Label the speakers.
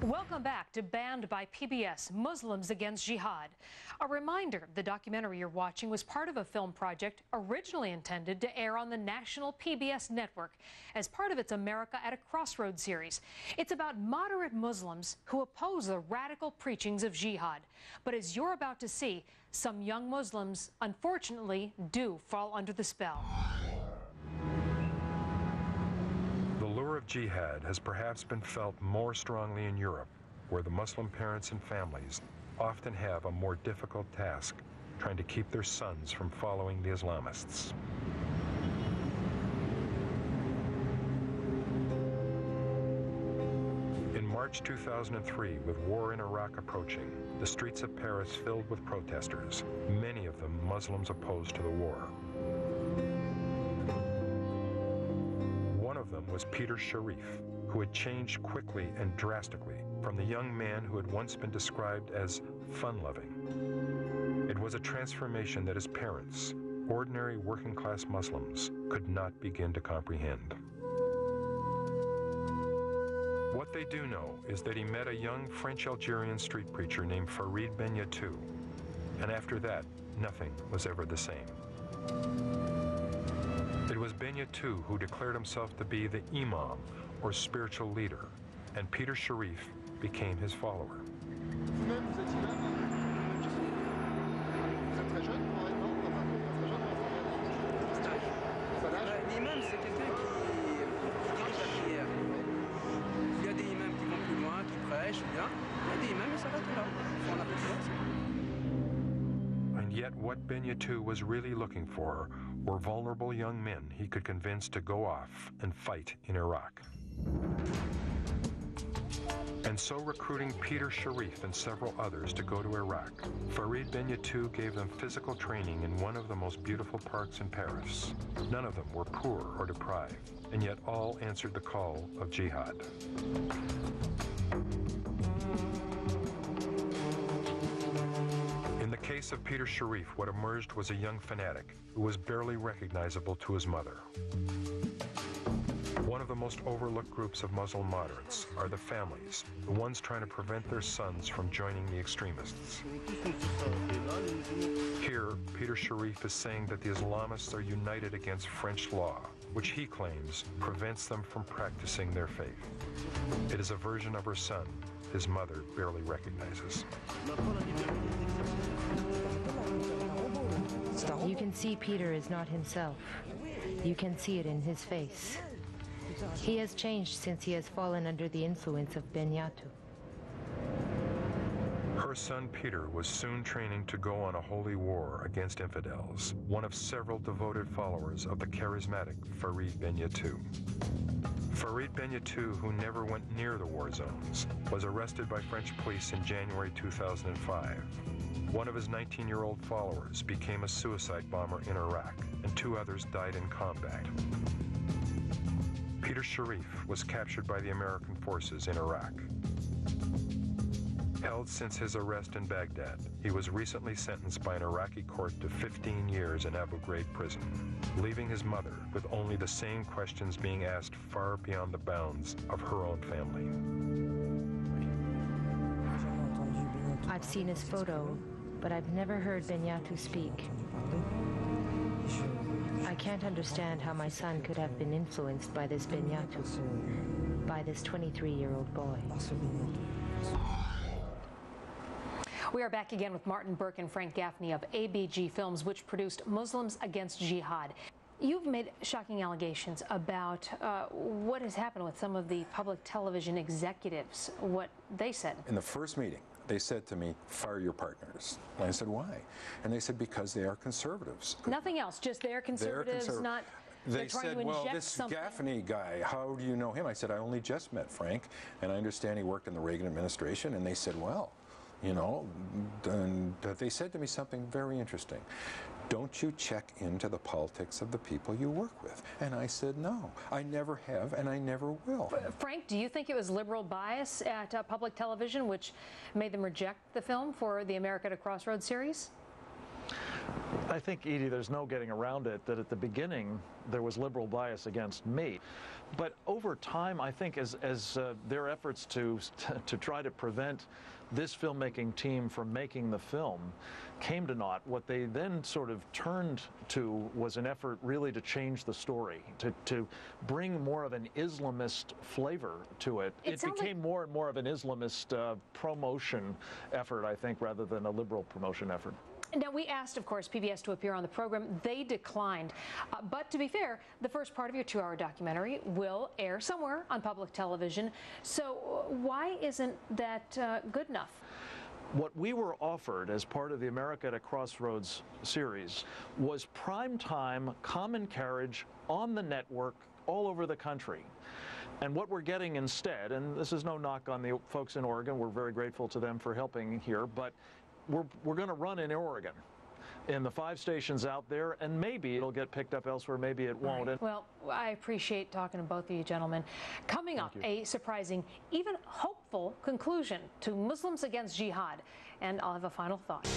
Speaker 1: Welcome back to Banned by PBS, Muslims Against Jihad. A reminder, the documentary you're watching was part of a film project originally intended to air on the national PBS network as part of its America at a Crossroads series. It's about moderate Muslims who oppose the radical preachings of jihad. But as you're about to see, some young Muslims, unfortunately, do fall under the spell.
Speaker 2: The lure of jihad has perhaps been felt more strongly in Europe, where the Muslim parents and families often have a more difficult task trying to keep their sons from following the Islamists. In March 2003, with war in Iraq approaching, the streets of Paris filled with protesters, many of them Muslims opposed to the war. One of them was Peter Sharif, who had changed quickly and drastically from the young man who had once been described as fun-loving. It was a transformation that his parents, ordinary working-class Muslims, could not begin to comprehend. What they do know is that he met a young French-Algerian street preacher named Farid Benyatou, and after that, nothing was ever the same. It was Benyatou who declared himself to be the imam, or spiritual leader, and Peter Sharif became his follower.
Speaker 3: L'imam, c'est quelqu'un qui dirige la prière. Il y a des imams qui vont plus loin, qui prêchent, bien. Il y a des imams qui s'arrêtent là. Ils font la prière.
Speaker 2: And yet what Benyatou was really looking for were vulnerable young men he could convince to go off and fight in Iraq. And so recruiting Peter Sharif and several others to go to Iraq, Farid Benyatou gave them physical training in one of the most beautiful parks in Paris. None of them were poor or deprived, and yet all answered the call of jihad. In the case of Peter Sharif, what emerged was a young fanatic who was barely recognizable to his mother. One of the most overlooked groups of Muslim moderates are the families, the ones trying to prevent their sons from joining the extremists. Here, Peter Sharif is saying that the Islamists are united against French law, which he claims prevents them from practicing their faith. It is a version of her son his mother barely recognizes.
Speaker 4: You can see Peter is not himself. You can see it in his face. He has changed since he has fallen under the influence of Benyatou.
Speaker 2: Her son Peter was soon training to go on a holy war against infidels, one of several devoted followers of the charismatic Farid Benyatou. Farid Benyatou, who never went near the war zones, was arrested by French police in January 2005. One of his 19-year-old followers became a suicide bomber in Iraq, and 2 others died in combat. Peter Sharif was captured by the American forces in Iraq. Held since his arrest in Baghdad, he was recently sentenced by an Iraqi court to 15 years in Abu Ghraib prison, leaving his mother with only the same questions being asked far beyond the bounds of her own family.
Speaker 4: I've seen his photo, but I've never heard Benyatou speak. I can't understand how my son could have been influenced by this Benyatou, by this 23-year-old boy.
Speaker 1: We are back again with Martin Burke and Frank Gaffney of ABG Films, which produced Muslims Against Jihad. You've made shocking allegations about what has happened with some of the public television executives, what they said.
Speaker 5: In the first meeting, they said to me, fire your partners. And I said, why? And they said, because they are conservatives.
Speaker 1: Nothing else, just they're conservatives, not...
Speaker 5: They said, well, this Gaffney guy, how do you know him? I said, I only just met Frank, and I understand he worked in the Reagan administration. And they said, well, you know, and they said to me something very interesting. Don't you check into the politics of the people you work with? And I said, no, I never have, and I never will.
Speaker 1: Frank, do you think it was liberal bias at public television which made them reject the film for the America at a Crossroads series?
Speaker 6: I think, Edie, there's no getting around it that at the beginning there was liberal bias against me. But over time, I think as their efforts to try to prevent this filmmaking team from making the film came to naught, what they then sort of turned to was an effort really to change the story, to bring more of an Islamist flavor to it. It became more and more of an Islamist promotion effort, I think, rather than a liberal promotion effort.
Speaker 1: Now, we asked, of course, PBS to appear on the program. They declined. But to be fair, the first part of your 2-hour documentary will air somewhere on public television. So why isn't that good enough?
Speaker 6: What we were offered as part of the America at a Crossroads series was primetime common carriage on the network all over the country. And what we're getting instead, and this is no knock on the folks in Oregon, we're very grateful to them for helping here, but we're going to run in Oregon, in the 5 stations out there, and maybe it'll get picked up elsewhere, maybe it won't.
Speaker 1: Right. Well, I appreciate talking to both of you gentlemen. Coming up, a surprising, even hopeful conclusion to Muslims against Jihad. And I'll have a final thought.